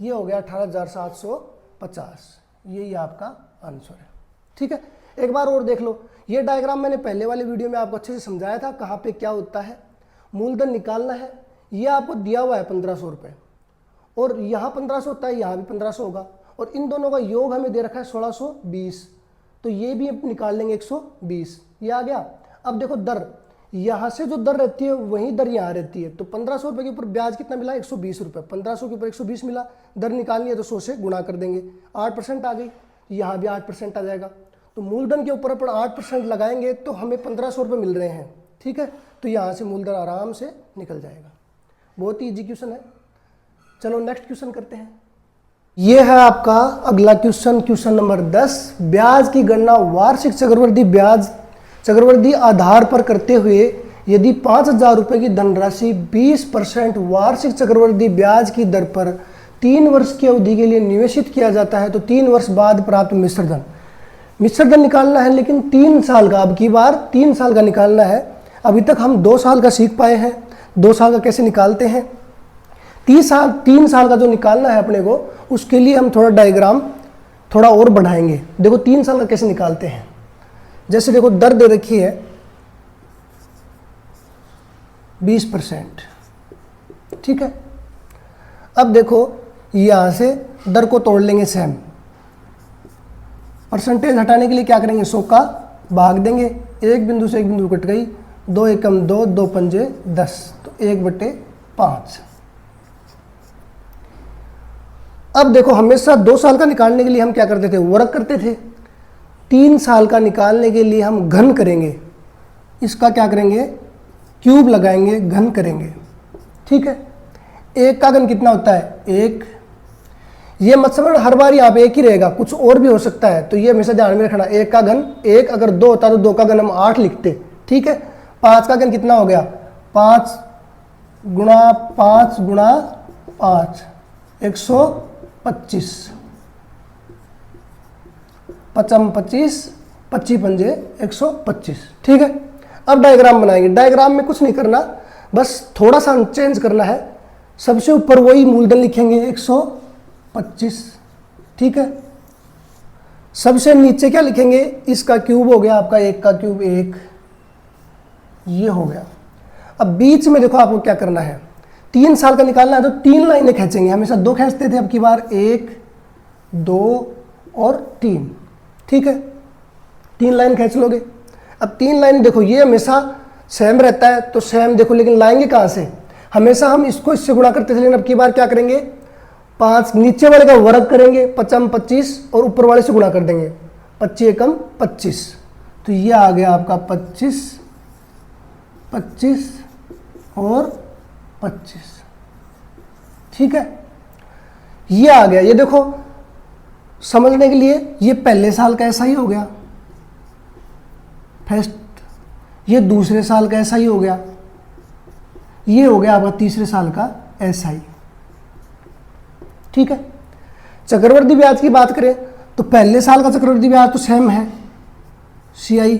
S1: ये हो गया 18,750। यही आपका आंसर है। ठीक है, एक बार और देख लो, ये डायग्राम मैंने पहले वाले वीडियो में आपको अच्छे से समझाया था कहाँ पे क्या होता है। मूलधन निकालना है, ये आपको दिया हुआ है 1500 रुपये, और यहाँ 1500 होता है, यहाँ भी 1500 होगा, और इन दोनों का योग हमें दे रखा है 1620, तो ये भी निकाल लेंगे 120, ये आ गया। अब देखो दर, यहाँ से जो दर रहती है वही दर यहाँ रहती है, तो 1500 रुपये के ऊपर ब्याज कितना मिला 120 रुपये, 1500 के ऊपर 120 मिला, दर निकालनी है तो 100 से गुणा कर देंगे, 8% आ गई, यहाँ भी 8% आ जाएगा। तो मूलधन के ऊपर अपन 8% लगाएंगे तो हमें 1500 रुपये मिल रहे हैं। ठीक है, तो यहाँ से मूलधन आराम से निकल जाएगा। बहुत ही ईजी क्वेश्चन है। चलो नेक्स्ट क्वेश्चन करते हैं। ये है आपका अगला क्वेश्चन, क्वेश्चन नंबर 10। ब्याज की गणना वार्षिक चक्रवृद्धि ब्याज चक्रवृद्धि आधार पर करते हुए यदि 5000 रुपये की धनराशि 20% वार्षिक चक्रवृद्धि ब्याज की दर पर 3 वर्ष की अवधि के लिए निवेशित किया जाता है, तो 3 वर्ष बाद प्राप्त मिश्र धन निकालना है, लेकिन 3 साल का, अब की बार 3 साल का निकालना है। अभी तक हम 2 साल का सीख पाए हैं, 2 साल का कैसे निकालते हैं। 3 साल का जो निकालना है अपने को, उसके लिए हम थोड़ा डायग्राम थोड़ा और बढ़ाएंगे। देखो 3 साल का कैसे निकालते हैं। जैसे देखो दर दे रखी है 20%, ठीक है। अब देखो यहां से दर को तोड़ लेंगे सेम, परसेंटेज हटाने के लिए क्या करेंगे 100 का भाग देंगे, एक बिंदु से एक बिंदु कट गई, 2 एकम 2, 2 पंजे 10, तो 1/5। अब देखो हमेशा 2 साल का निकालने के लिए हम क्या करते थे, वर्ग करते थे। 3 साल का निकालने के लिए हम घन करेंगे, इसका क्या करेंगे क्यूब लगाएंगे, घन करेंगे। ठीक है, 1 का घन कितना होता है 1। ये मत समझ हर बार यहाँ पे 1 ही रहेगा, कुछ और भी हो सकता है, तो ये हमेशा ध्यान में रखना। 1 का घन 1, अगर 2 होता तो 2 का घन हम 8 लिखते। ठीक है, 5 का घन कितना हो गया 5 गुणा 5 गुणा 5 125, 5 25, 25 पंजे 125। ठीक है, अब डायग्राम बनाएंगे। डायग्राम में कुछ नहीं करना, बस थोड़ा सा चेंज करना है। सबसे ऊपर वही मूलधन लिखेंगे 125। ठीक है, सबसे नीचे क्या लिखेंगे, इसका क्यूब हो गया आपका 1 का क्यूब 1, ये हो गया। अब बीच में देखो आपको क्या करना है, 3 साल का निकालना है तो 3 लाइनें खींचेंगे। हमेशा 2 खींचते थे, अब की बार 1, 2 और 3। ठीक है, 3 लाइन खींच लोगे। अब 3 लाइन देखो ये हमेशा सेम रहता है, तो सेम देखो, लेकिन लाएंगे कहाँ से, हमेशा हम इसको इससे गुणा करते थे, लेकिन अब की बार क्या करेंगे 5 नीचे वाले का वर्ग करेंगे, 5 25 और ऊपर वाले से गुणा कर देंगे, 25 एकम 25, तो ये आ गया आपका 25, 25 और 25। ठीक है, ये आ गया। ये देखो समझने के लिए, ये पहले साल का ऐसा ही हो गया फर्स्ट, ये दूसरे साल का ऐसा ही हो गया, ये हो गया आपका तीसरे साल का ऐसा ही। ठीक है, चक्रवृद्धि ब्याज की बात करें तो पहले साल का चक्रवृद्धि ब्याज तो सेम है CI,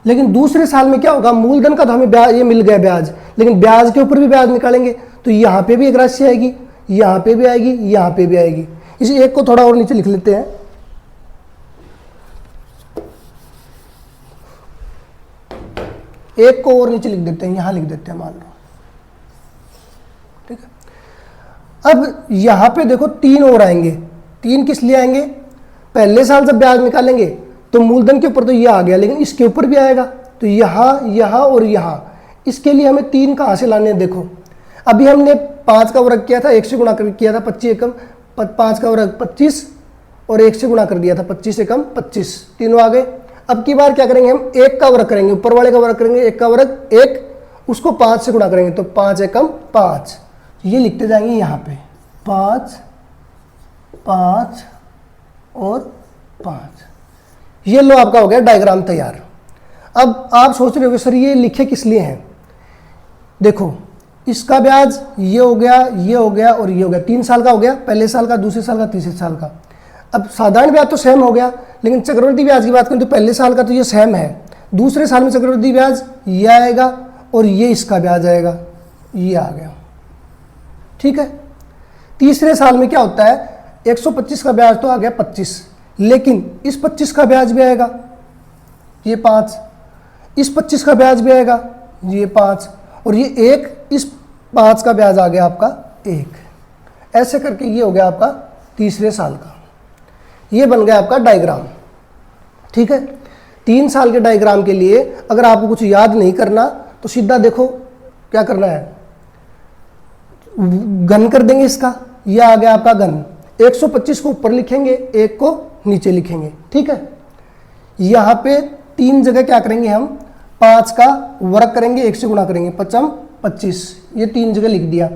S1: लेकिन दूसरे साल में क्या होगा, मूलधन का तो हमें ब्याज ये मिल गया ब्याज, लेकिन ब्याज के ऊपर भी ब्याज निकालेंगे, तो यहाँ पे भी एक राशि आएगी, यहाँ पे भी आएगी, यहाँ पे भी आएगी। इसी एक को थोड़ा और नीचे लिख लेते हैं, एक को और नीचे लिख देते हैं, यहाँ लिख देते हैं मान लो। ठीक है, अब यहाँ पे देखो 3 और आएंगे। 3 किस लिए आएंगे, पहले साल जब ब्याज निकालेंगे तो मूलधन के ऊपर तो ये आ गया, लेकिन इसके ऊपर भी आएगा, तो यहाँ यहाँ और यहाँ, इसके लिए हमें 3 कहाँ से लाने हैं। देखो अभी हमने 5 का वर्ग किया था, 1 से गुणा कर किया था 25 एकम, 5 का वर्ग 25 और 1 से गुणा कर दिया था 25 एकम 25, तीनों आ गए। अब की बार क्या करेंगे, हम 1 का वर्ग करेंगे, ऊपर वाले का वर्ग करेंगे, 1 का वर्ग 1, उसको 5 से गुणा करेंगे, तो 5 एकम 5, ये लिखते जाएंगे यहाँ पे 5, 5 और 5। ये लो आपका हो गया डायग्राम तैयार। अब आप सोच रहे हो सर ये लिखे किस लिए हैं, देखो इसका ब्याज ये हो गया, ये हो गया और ये हो गया, 3 साल का हो गया, पहले साल का, दूसरे साल का, तीसरे साल का। अब साधारण ब्याज तो सेम हो गया, लेकिन चक्रवृद्धि ब्याज की बात करें तो पहले साल का तो ये सेम है, दूसरे साल में चक्रवृद्धि ब्याज ये आएगा और ये इसका ब्याज आएगा, ये आ गया। ठीक है। तीसरे साल में क्या होता है, 125 का ब्याज तो आ गया 25, लेकिन इस 25 का ब्याज भी आएगा, ये 5, इस 25 का ब्याज भी आएगा, ये 5, और ये 1, इस 5 का ब्याज आ गया आपका 1। ऐसे करके ये हो गया आपका तीसरे साल का। ये बन गया आपका डायग्राम। ठीक है। 3 साल के डायग्राम के लिए अगर आपको कुछ याद नहीं करना तो सीधा देखो क्या करना है, घन कर देंगे इसका, ये आ गया आपका घन। 125 को ऊपर लिखेंगे, 1 को नीचे लिखेंगे। ठीक है। यहाँ पे 3 जगह क्या करेंगे हम, 5 का वर्ग करेंगे, 1 से गुणा करेंगे, 5 25, ये 3 जगह लिख दिया।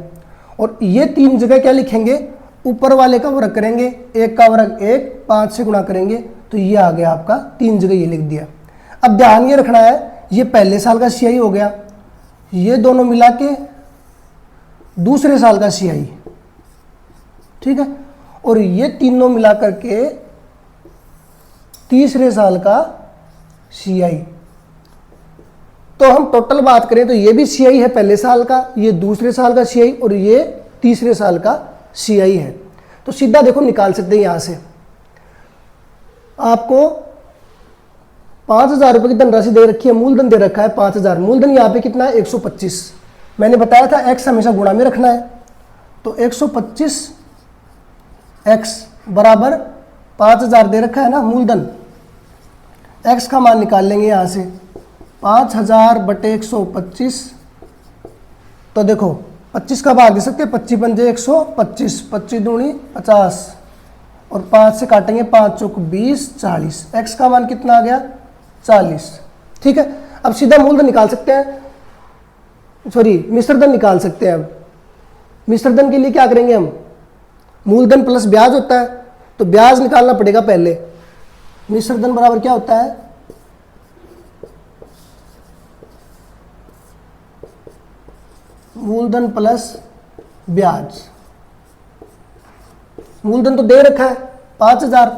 S1: और ये 3 जगह क्या लिखेंगे, ऊपर वाले का वर्ग करेंगे, 1 का वर्ग 1, 5 से गुणा करेंगे, तो ये आ गया आपका 3 जगह ये लिख दिया। अब ध्यान ये रखना है, ये पहले साल का CI हो गया, ये दोनों मिला के दूसरे साल का CI। ठीक है। और ये तीनों मिला करके तीसरे साल का CI। तो हम टोटल बात करें तो ये भी CI है पहले साल का, ये दूसरे साल का CI और ये तीसरे साल का CI है। तो सीधा देखो निकाल सकते हैं यहां से। आपको 5,000 रुपये की धनराशि दे रखी है, मूलधन दे रखा है 5,000, मूलधन यहाँ पे कितना है 125। मैंने बताया था x हमेशा गुणा में रखना है, तो 125 x बराबर 5,000 दे रखा है ना मूलधन, x का मान निकाल लेंगे यहाँ से 5,000 बटे 125। तो देखो 25 का भाग दे सकते हैं, 25 पंजे 125, 25 दूनी 50 और 5 से काटेंगे 5 चौक 20, 40। x का मान कितना आ गया 40। ठीक है। अब सीधा मूलधन निकाल सकते हैं, सॉरी मिश्रधन निकाल सकते हैं। अब मिश्रधन के लिए क्या करेंगे हम, मूलधन प्लस ब्याज होता है, तो ब्याज निकालना पड़ेगा पहले। मिश्रधन बराबर क्या होता है, मूलधन प्लस ब्याज। मूलधन तो दे रखा है 5,000,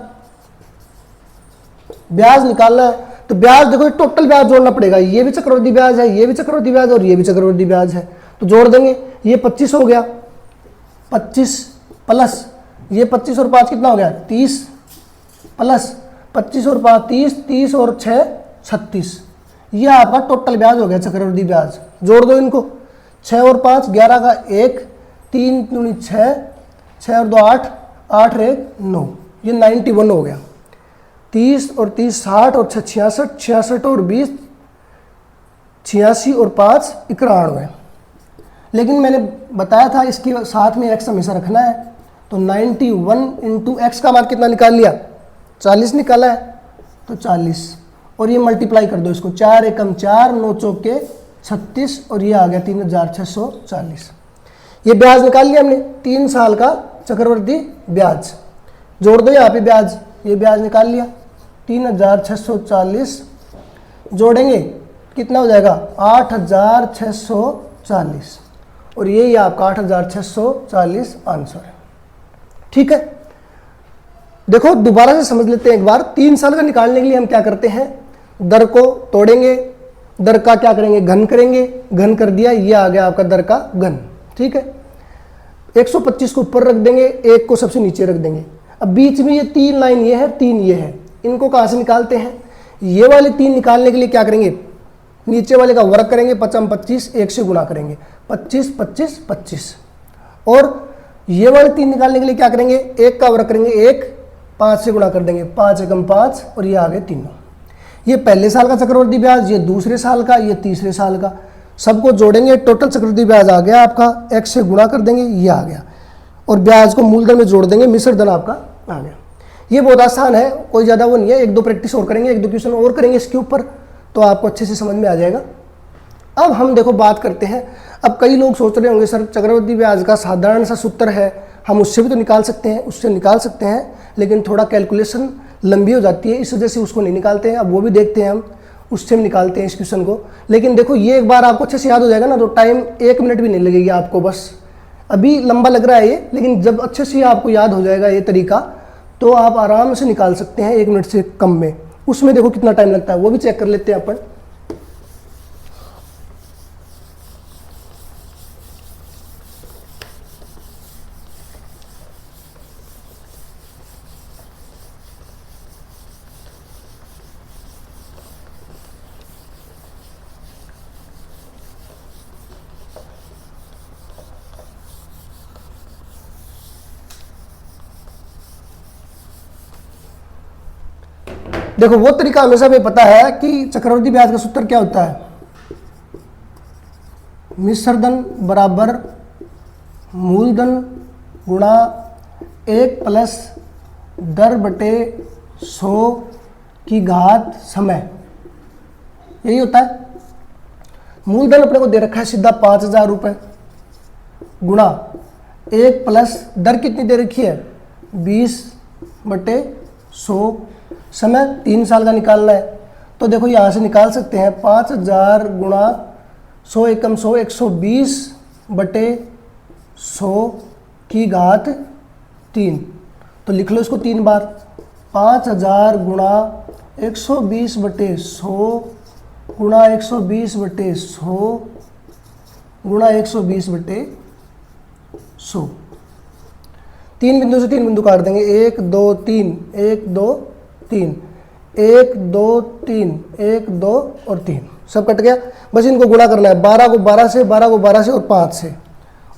S1: ब्याज निकालना है, तो ब्याज देखो टोटल ब्याज जोड़ना पड़ेगा, ये भी चक्रवृद्धि ब्याज है, ये भी चक्रवृद्धि ब्याज और ये भी चक्रवृद्धि ब्याज है, तो जोड़ देंगे। ये 25 हो गया, 25 प्लस ये 25 और 5 कितना हो गया 30, प्लस 25 और 5 30, 30 और 6 36, ये आपका टोटल ब्याज हो गया चक्रवृद्धि ब्याज। जोड़ दो इनको, 6 और 5 11 का 1, 3 दूनी 6, 6 और 2 8, 8 और 1 9, ये 91 हो गया। 30 और 30 60 और 6 66, 66 और 20 86 और 5 91। लेकिन मैंने बताया था इसके साथ में x हमेशा रखना है, तो 91 इंटू एक्स का मान कितना निकाल लिया 40 निकाला है, तो 40 और ये मल्टीप्लाई कर दो इसको, 4 एकम 4 9 चौके 36 और ये आ गया 3,640। ये ब्याज निकाल लिया हमने, 3 साल का चक्रवृद्धि ब्याज। जोड़ दो यहाँ पे ब्याज, ये ब्याज निकाल लिया 3,640, जोड़ेंगे कितना हो जाएगा 8,640 और ये आपका 8,640 आंसर है। ठीक है। देखो दोबारा से समझ लेते हैं एक बार। 3 साल का निकालने के लिए हम क्या करते हैं, दर को तोड़ेंगे, दर का क्या करेंगे घन करेंगे, घन कर दिया, ये आ गया आपका दर का घन। ठीक है। 125 को ऊपर रख देंगे, 1 को सबसे नीचे रख देंगे। अब बीच में ये 3 लाइन ये है, 3 ये है, इनको कहाँ से निकालते हैं, ये वाले 3 निकालने के लिए क्या करेंगे, नीचे वाले का वर्ग करेंगे, 5 25 1 से गुणा करेंगे, 25 25 25, और ये वाले 3 निकालने के लिए क्या करेंगे, 1 का वर्ग करेंगे 1, 5 से गुणा कर देंगे, 5 एकम 5 और ये आ गए तीनों। ये पहले साल का चक्रवृद्धि ब्याज, ये दूसरे साल का, ये तीसरे साल का, सबको जोड़ेंगे, टोटल चक्रवृद्धि ब्याज आ गया आपका, x से गुणा कर देंगे, ये आ गया, और ब्याज को मूलधन में जोड़ देंगे, मिश्रधन आपका आ गया। ये बहुत आसान है, कोई ज़्यादा वो नहीं है, 1-2 प्रैक्टिस और करेंगे, 1-2 क्वेश्चन और करेंगे इसके ऊपर, तो आपको अच्छे से समझ में आ जाएगा। अब हम देखो बात करते हैं, अब कई लोग सोच रहे होंगे सर चक्रवृद्धि ब्याज का साधारण सा सूत्र है, हम उससे भी तो निकाल सकते हैं, उससे निकाल सकते हैं, लेकिन थोड़ा कैलकुलेशन लंबी हो जाती है, इस वजह से उसको नहीं निकालते हैं। अब वो भी देखते हैं हम, उससे भी निकालते हैं इस क्वेश्चन को। लेकिन देखो ये एक बार आपको अच्छे से याद हो जाएगा ना, तो टाइम 1 मिनट भी नहीं लगेगी आपको, बस अभी लंबा लग रहा है ये, लेकिन जब अच्छे से आपको याद हो जाएगा ये तरीका, तो आप आराम से निकाल सकते हैं 1 मिनट से कम में। उसमें देखो कितना टाइम लगता है, वो भी चेक कर लेते हैं अपन। देखो वो तरीका हमेशा हमें पता है कि चक्रवृद्धि ब्याज का सूत्र क्या होता है, मिश्रधन बराबर मूलधन गुणा 1 प्लस दर बटे 100 की घात समय, यही होता है। मूलधन अपने को दे रखा है सीधा 5,000 रुपये, गुणा 1 प्लस दर कितनी दे रखी है 20/100, समय 3 साल का निकालना है। तो देखो यहाँ से निकाल सकते हैं 5,000 गुणा 100 एकम 100, 120/100 की घात 3। तो लिख लो इसको 3 बार, 5,000 गुणा 120/100 गुणा 120/100 गुणा 120/100। 3 बिंदु से 3 बिंदु काट देंगे, 1 2 3 1 2 3 1 2 3 1 2 और 3, सब कट गया। बस इनको गुणा करना है, 12 को 12 से, 12 को 12 से और 5 से,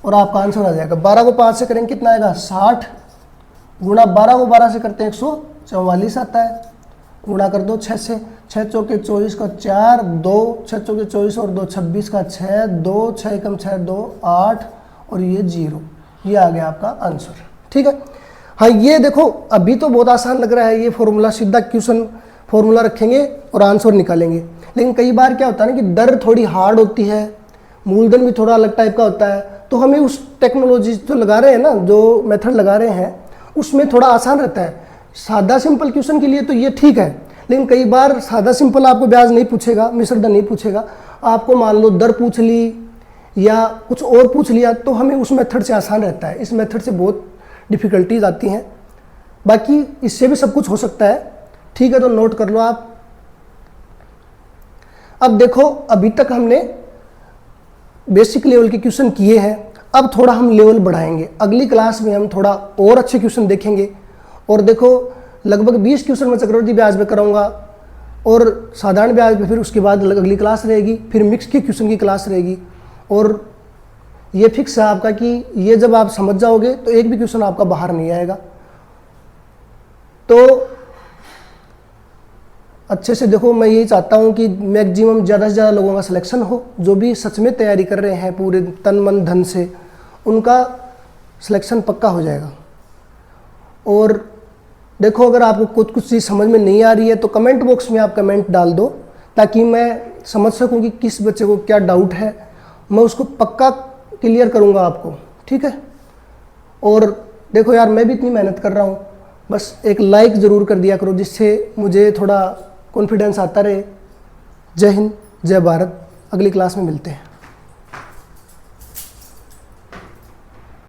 S1: और आपका आंसर आ जाएगा। 12 को 5 से करेंगे कितना आएगा 60, गुणा 12 को 12 से करते हैं 144 आता है, गुणा कर दो 6 से, 6 चौके 24 का 4, 2 6 चौके 24 और 2 26 का 6, 2 6 एकम 6 2 8 और ये 0, ये आ गया आपका आंसर। ठीक है, हाँ ये देखो अभी तो बहुत आसान लग रहा है, ये फॉर्मूला सीधा क्वेश्चन फॉर्मूला रखेंगे और आंसर निकालेंगे। लेकिन कई बार क्या होता है ना कि दर थोड़ी हार्ड होती है, मूलधन भी थोड़ा अलग टाइप का होता है, तो हमें उस टेक्नोलॉजी जो लगा रहे हैं ना, जो मेथड लगा रहे हैं उसमें थोड़ा आसान रहता है। सादा सिंपल क्वेश्चन के लिए तो ये ठीक है, लेकिन कई बार सादा सिंपल आपको ब्याज नहीं पूछेगा, मिश्रधन नहीं पूछेगा, आपको मान लो दर पूछ ली या कुछ और पूछ लिया, तो हमें उस मेथड से आसान रहता है। इस मेथड से बहुत डिफ़िकल्टीज आती हैं, बाकी इससे भी सब कुछ हो सकता है। ठीक है, तो नोट कर लो आप। अब देखो अभी तक हमने बेसिक लेवल के क्वेश्चन किए हैं, अब थोड़ा हम लेवल बढ़ाएंगे। अगली क्लास में हम थोड़ा और अच्छे क्वेश्चन देखेंगे। और देखो लगभग 20 क्वेश्चन मैं चक्रवृद्धि ब्याज पे कराऊंगा और साधारण ब्याज पे फिर उसके बाद अगली क्लास रहेगी, फिर मिक्स के क्वेश्चन की क्लास रहेगी। और ये फिक्स है आपका कि ये जब आप समझ जाओगे तो एक भी क्वेश्चन आपका बाहर नहीं आएगा। तो अच्छे से देखो, मैं यही चाहता हूँ कि मैक्सिमम ज़्यादा से ज़्यादा लोगों का सिलेक्शन हो, जो भी सच में तैयारी कर रहे हैं पूरे तन मन धन से, उनका सिलेक्शन पक्का हो जाएगा। और देखो अगर आपको कुछ चीज़ समझ में नहीं आ रही है तो कमेंट बॉक्स में आप कमेंट डाल दो, ताकि मैं समझ सकूं कि किस बच्चे को क्या डाउट है, मैं उसको पक्का क्लियर करूंगा आपको। ठीक है, और देखो यार मैं भी इतनी मेहनत कर रहा हूँ, बस एक लाइक ज़रूर कर दिया करो, जिससे मुझे थोड़ा कॉन्फिडेंस आता रहे। जय हिंद, जय भारत। अगली क्लास में मिलते हैं।